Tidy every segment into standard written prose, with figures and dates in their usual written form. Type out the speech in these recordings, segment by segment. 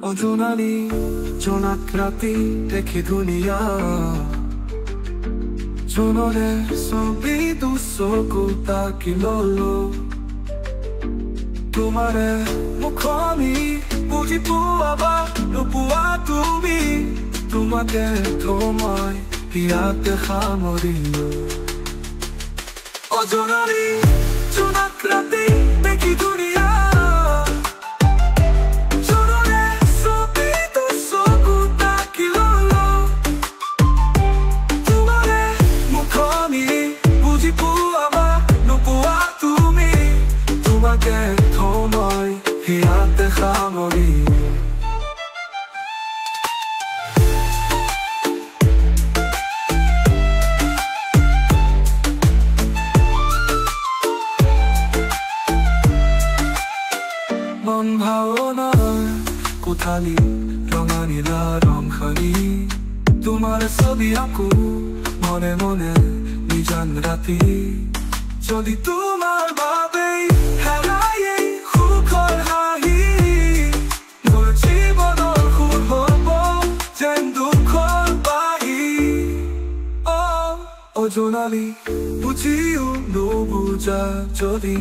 অজনানী জোনাক ৰাতি দেখি ধুনীয়া জোনৰে ছবিটো চকু তাকি ললো তোমাৰে মুখনি বুজি পোৱা বা নোপোৱা তুমি তোমাকে থমই ইয়াতে সামৰিলো অজনানী জোনাক ৰাতি দেখি ধুনীয়া ইয়াতে সামৰি মন ভাৱনাৰ কোঠালি ৰঙা নীলা ৰং সানি তোমাৰ ছবি আকো মনে মনে নিজান ৰাতি যদি তোমাৰ বাবেই হেৰায়ে সুখৰ হাঁহি মোৰ জীৱনৰ সুৰ হ'ব যেন দুখৰ বাহি অজনালী বুজিও নুবুজা যদি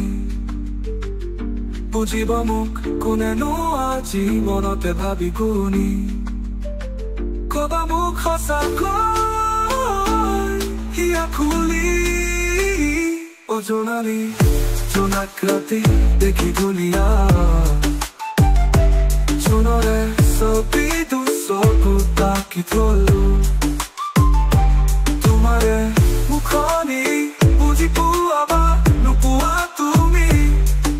বুজিব মোক কোনেনো আজি মনতে ভাবি গুণি কবা মোক সঁচাকৈ হিয়া খুলি অজনালী জোনাক ৰাতি দেখি ধুনীয়া জোনৰে ছবিটো চকু তাকি থলো তোমাৰে মুখনি বুজি পোৱা বা নোপোৱা তুমি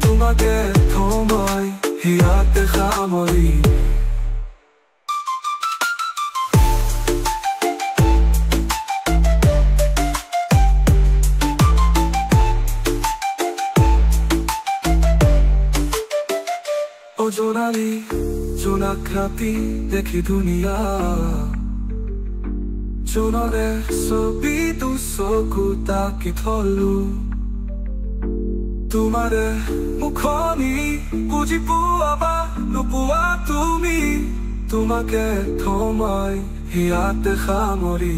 তোমাকে থমই ইয়াতে সামৰি অজনালী জোনাক ৰাতি দেখি ধুনীয়া জোনৰে ছবিটো চকু তাকি থলো তোমাৰে মুখনি বুজি পোৱা বা নোপোৱা তুমি তোমাকে থমই ইয়াতে সামৰি